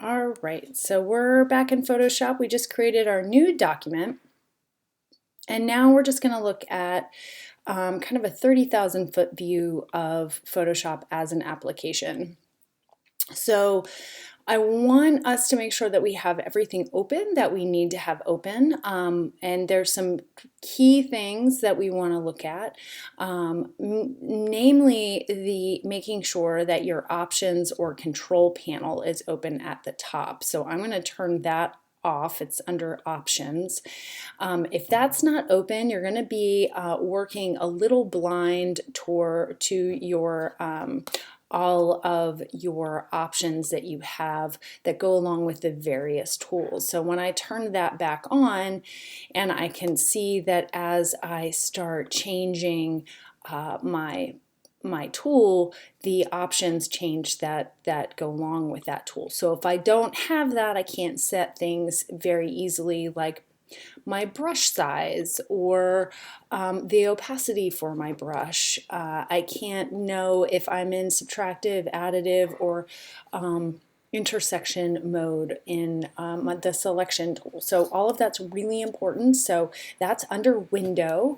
All right, so we're back in Photoshop. We just created our new document, and now we're just going to look at kind of a 30,000 foot view of Photoshop as an application. So I want us to make sure that we have everything open that we need to have open, and there's some key things that we want to look at, namely the making sure that your options or control panel is open at the top. So I'm going to turn that off. It's under options. If that's not open, you're going to be working a little blind to your all of your options that you have that go along with the various tools. So when I turn that back on, and I can see that as I start changing my tool, the options change that go along with that tool. So if I don't have that, I can't set things very easily, like my brush size or the opacity for my brush. I can't know if I'm in subtractive, additive, or intersection mode in the selection tool. So all of that's really important. So that's under window.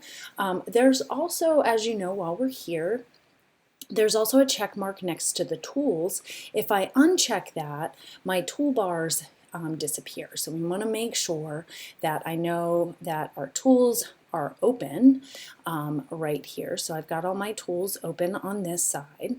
There's also, as you know, while we're here, there's also a check mark next to the tools. If I uncheck that, my toolbars disappear. So we want to make sure that I know that our tools are open right here. So I've got all my tools open on this side.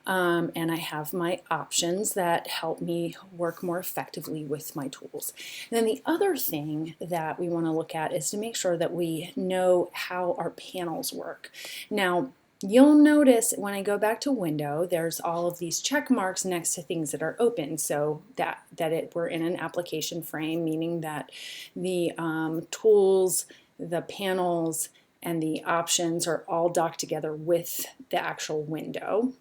And I have my options that help me work more effectively with my tools. And then the other thing that we want to look at is to make sure that we know how our panels work. Now, you'll notice when I go back to window, there's all of these check marks next to things that are open, so we're in an application frame, meaning that the tools, the panels, and the options are all docked together with the actual window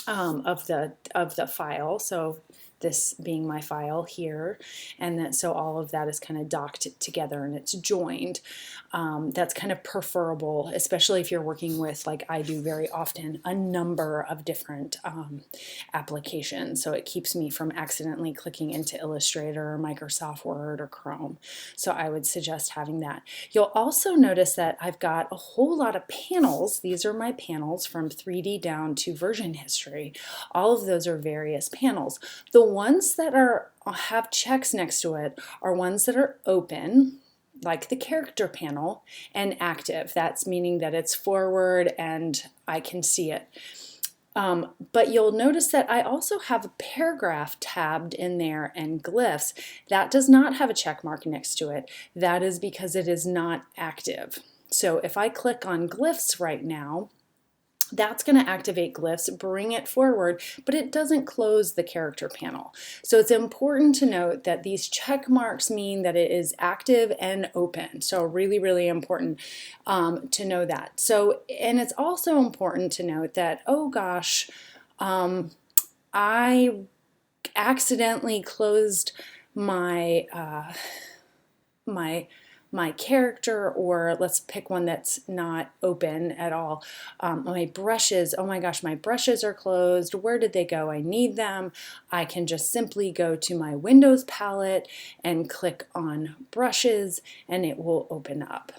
of the file. So this being my file here, and that so all of that is kind of docked together and it's joined. That's kind of preferable, especially if you're working with, like I do very often, a number of different applications. So it keeps me from accidentally clicking into Illustrator or Microsoft Word or Chrome. So I would suggest having that. You'll also notice that I've got a whole lot of panels. These are my panels from 3D down to version history. All of those are various panels. The ones that have checks next to it are ones that are open, like the character panel, and active. That's meaning that it's forward and I can see it. But you'll notice that I also have a paragraph tabbed in there and glyphs. That does not have a check mark next to it. That is because it is not active. So if I click on glyphs right now, that's going to activate glyphs, bring it forward, but it doesn't close the character panel. So it's important to note that these check marks mean that it is active and open. So really, really important to know that. So, and it's also important to note that, oh gosh, I accidentally closed my my character, or let's pick one that's not open at all. My brushes, oh my gosh, my brushes are closed. Where did they go? I need them. I can just simply go to my Windows palette and click on brushes and it will open up.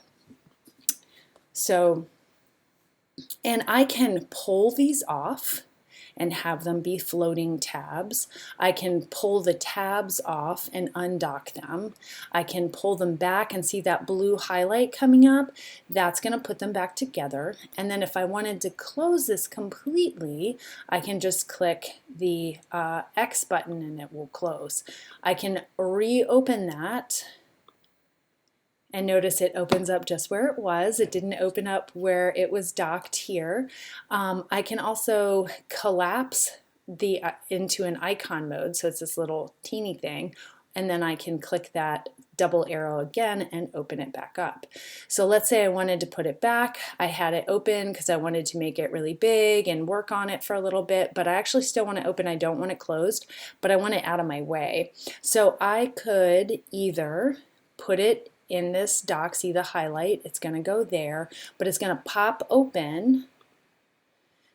So, and I can pull these off and have them be floating tabs. I can pull the tabs off and undock them. I can pull them back and see that blue highlight coming up. That's going to put them back together. And then if I wanted to close this completely, I can just click the X button and it will close. I can reopen that. And notice it opens up just where it was. It didn't open up where it was docked here. I can also collapse into an icon mode. So it's this little teeny thing. And then I can click that double arrow again and open it back up. So let's say I wanted to put it back. I had it open because I wanted to make it really big and work on it for a little bit, but I actually still want it open. I don't want it closed, but I want it out of my way. So I could either put it in this dock, see the highlight, it's going to go there, but it's going to pop open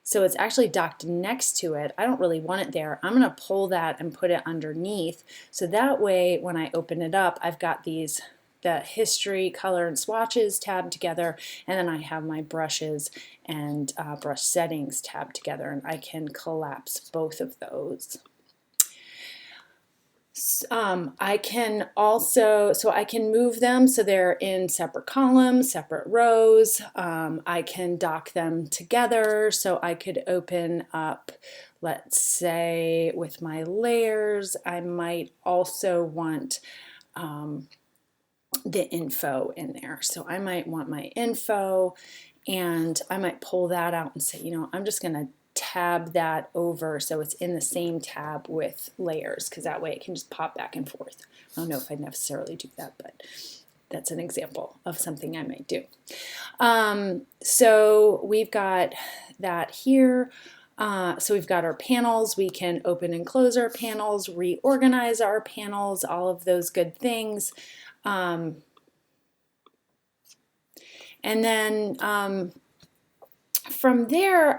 So it's actually docked next to it. I don't really want it there. I'm going to pull that and put it underneath. So that way, when I open it up, I've got these, the history, color, and swatches tabbed together, and then I have my brushes and brush settings tabbed together, and I can collapse both of those. I can also, so I can move them so they're in separate columns, separate rows. I can dock them together, so I could open up, let's say with my layers, I might also want the info in there. So I might want my info, and I might pull that out and say, you know, I'm just going to tab that over so it's in the same tab with layers, because that way it can just pop back and forth. I don't know if I necessarily do that, but that's an example of something I might do. So we've got that here. So we've got our panels. We can open and close our panels, reorganize our panels, all of those good things. And then from there,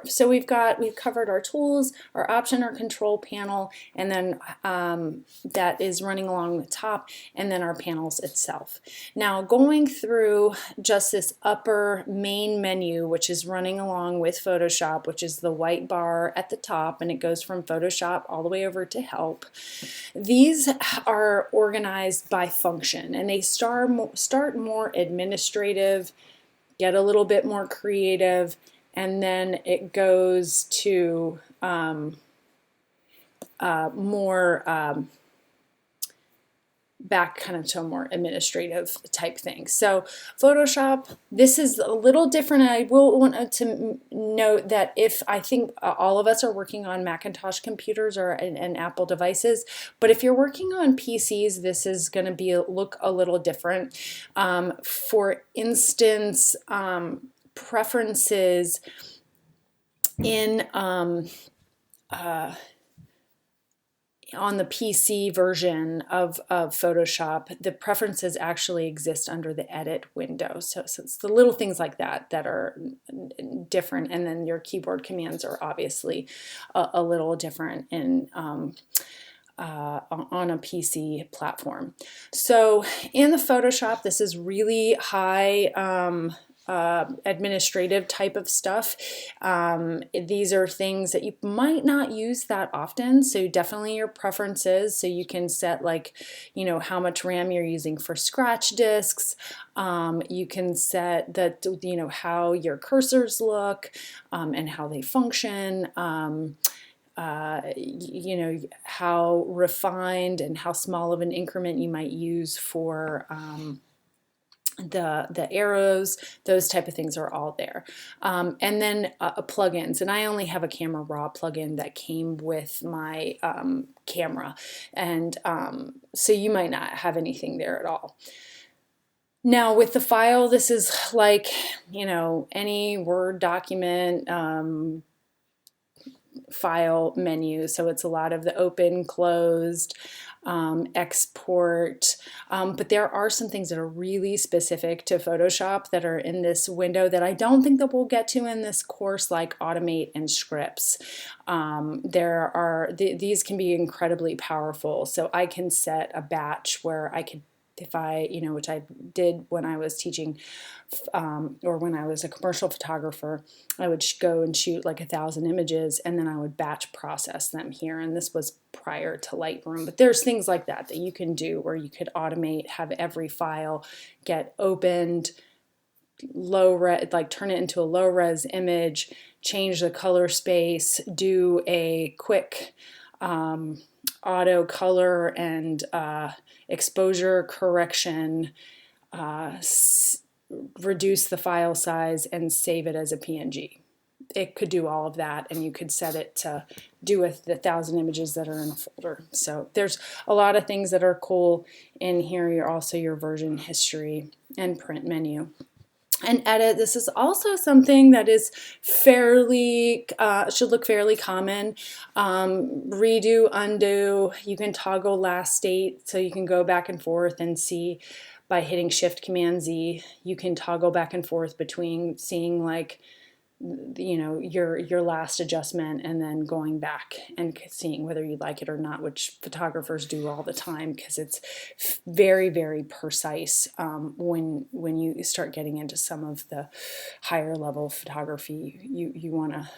so we've covered our tools, our option or control panel, and then that is running along the top, and then our panels itself. Now going through just this upper main menu, which is running along with Photoshop, which is the white bar at the top, and it goes from Photoshop all the way over to Help. These are organized by function, and they start more administrative, get a little bit more creative, and then it goes to more back kind of to a more administrative type thing. So Photoshop, this is a little different. I will want to note that if I think all of us are working on Macintosh computers or and Apple devices, but if you're working on PCs, this is going to look a little different. For instance, preferences in on the PC version of Photoshop, the preferences actually exist under the edit window. So it's the little things like that that are different, and then your keyboard commands are obviously a little different in on a PC platform. So in the Photoshop, this is really high administrative type of stuff. These are things that you might not use that often, so definitely your preferences, so you can set, like, you know, how much RAM you're using for scratch disks. You can set that, you know, how your cursors look and how they function. You know, how refined and how small of an increment you might use for the arrows. Those type of things are all there. And then plugins, and I only have a Camera Raw plugin that came with my camera, and so you might not have anything there at all. Now with the file, this is like, you know, any Word document file menu. So it's a lot of the open, closed, export, but there are some things that are really specific to Photoshop that are in this window that I don't think that we'll get to in this course, like automate and scripts. These can be incredibly powerful. So I can set a batch where I could, if I, you know, which I did when I was teaching or when I was a commercial photographer, I would go and shoot like 1,000 images, and then I would batch process them here. And this was prior to Lightroom, but there's things like that that you can do where you could automate, have every file get opened, low res, like turn it into a low res image, change the color space, do a quick auto color and exposure correction, reduce the file size, and save it as a PNG. It could do all of that, and you could set it to do with the 1,000 images that are in a folder. So there's a lot of things that are cool in here. You're also your version history and print menu. And edit, this is also something that is fairly, should look fairly common. Redo, undo, you can toggle last state, so you can go back and forth and see by hitting Shift Command Z. You can toggle back and forth between seeing like you know, your last adjustment and then going back and seeing whether you like it or not, which photographers do all the time because it's very, very precise when you start getting into some of the higher level photography. You want to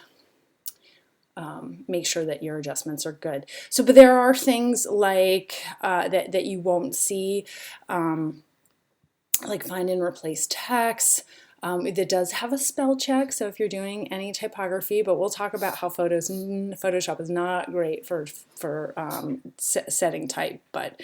make sure that your adjustments are good. So, but there are things like that you won't see, like find and replace text. It does have a spell check, so if you're doing any typography, but we'll talk about how Photoshop is not great for setting type, but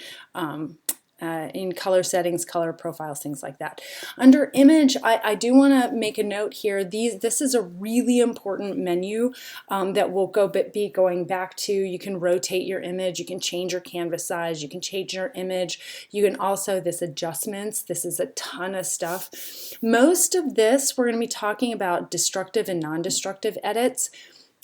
in color settings, color profiles, things like that. Under image, I do want to make a note here. This is a really important menu that we'll be going back to. You can rotate your image, you can change your canvas size, you can change your image. You can also, this adjustments, this is a ton of stuff. Most of this, we're going to be talking about destructive and non-destructive edits.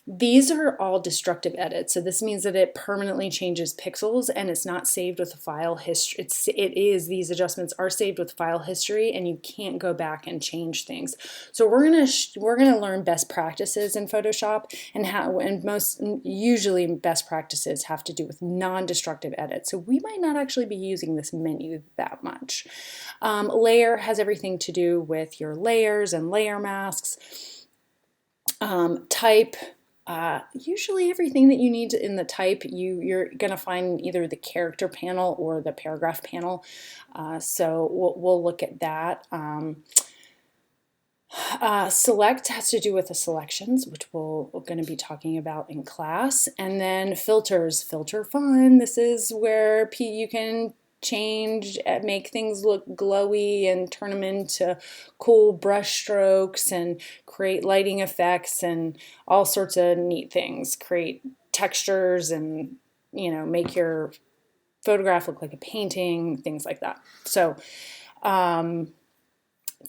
These are all destructive edits, so this means that it permanently changes pixels and it's not saved with a file history. These adjustments are saved with file history and you can't go back and change things. So we're gonna learn best practices in Photoshop and usually best practices have to do with non-destructive edits. So we might not actually be using this menu that much. Layer has everything to do with your layers and layer masks. Type. Usually everything that you need in the type, you're going to find either the character panel or the paragraph panel. So we'll look at that. Select has to do with the selections, which we're going to be talking about in class. And then filters, filter fun. This is where you can change, make things look glowy and turn them into cool brush strokes and create lighting effects and all sorts of neat things. Create textures and, you know, make your photograph look like a painting, things like that. So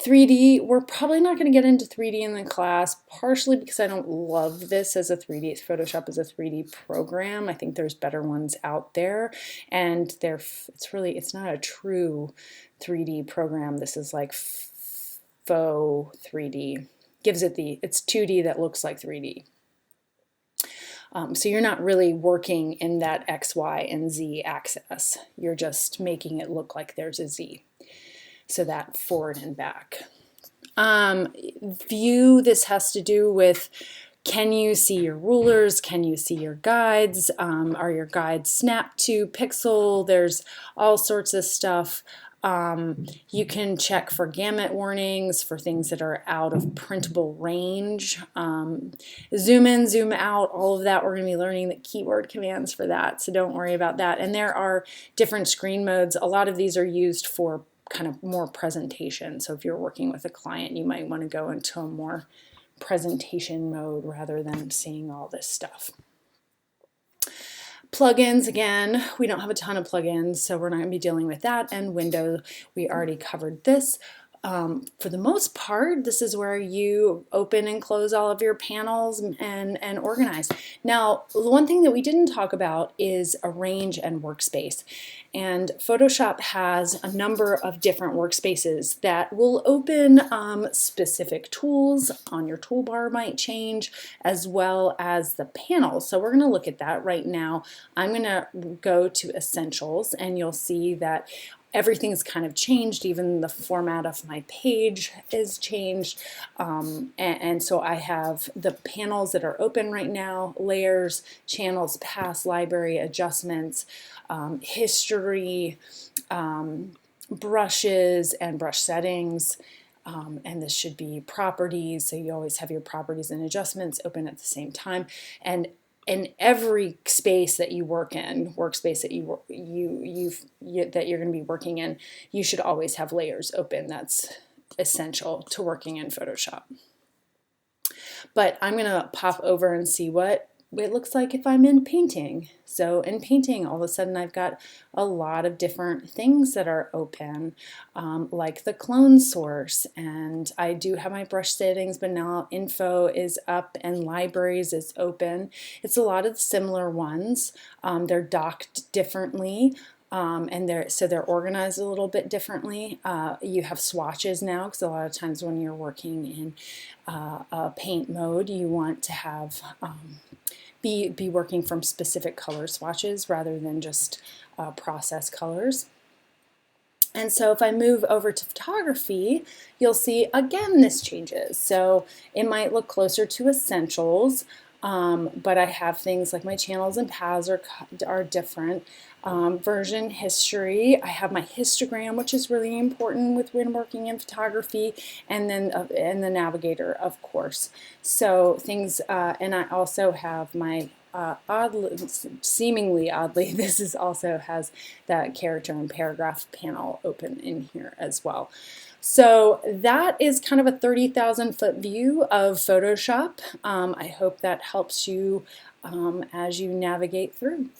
3D, we're probably not going to get into 3D in the class, partially because I don't love this as a 3D. Photoshop is a 3D program. I think there's better ones out there, and it's not a true 3D program. This is like faux 3D. It's 2D that looks like 3D. So you're not really working in that X, Y, and Z axis. You're just making it look like there's a Z. So that forward and back. View, this has to do with, can you see your rulers? Can you see your guides? Are your guides snapped to pixel? There's all sorts of stuff. You can check for gamut warnings for things that are out of printable range. Zoom in, zoom out, all of that. We're going to be learning the keyword commands for that, so don't worry about that. And there are different screen modes. A lot of these are used for kind of more presentation. So if you're working with a client, you might want to go into a more presentation mode rather than seeing all this stuff. Plugins, again, we don't have a ton of plugins, so we're not going to be dealing with that. And Windows, we already covered this. For the most part, this is where you open and close all of your panels and organize. Now, the one thing that we didn't talk about is arrange and workspace. And Photoshop has a number of different workspaces that will open specific tools on your toolbar might change, as well as the panels. So we're going to look at that right now. I'm going to go to Essentials, and you'll see that everything's kind of changed. Even the format of my page is changed. And so I have the panels that are open right now: layers, channels, past, library, adjustments, history, brushes, and brush settings. And this should be properties. So you always have your properties and adjustments open at the same time. And in every space that you work in, workspace that that you're going to be working in, you should always have layers open. That's essential to working in Photoshop. But I'm going to pop over and see what it looks like if I'm in painting. So in painting, all of a sudden I've got a lot of different things that are open, like the clone source, and I do have my brush settings, but now info is up and libraries is open. It's a lot of the similar ones. They're docked differently. and they're organized a little bit differently. You have swatches now, because a lot of times when you're working in a paint mode, you want to have be working from specific color swatches rather than just process colors. And so if I move over to photography, you'll see again this changes. So it might look closer to essentials, but I have things like my channels and paths are different. Version history, I have my histogram, which is really important with when working in photography, and then and the navigator, of course. So things, and I also have my seemingly oddly, this is also has that character and paragraph panel open in here as well. So that is kind of a 30,000-foot view of Photoshop. I hope that helps you as you navigate through.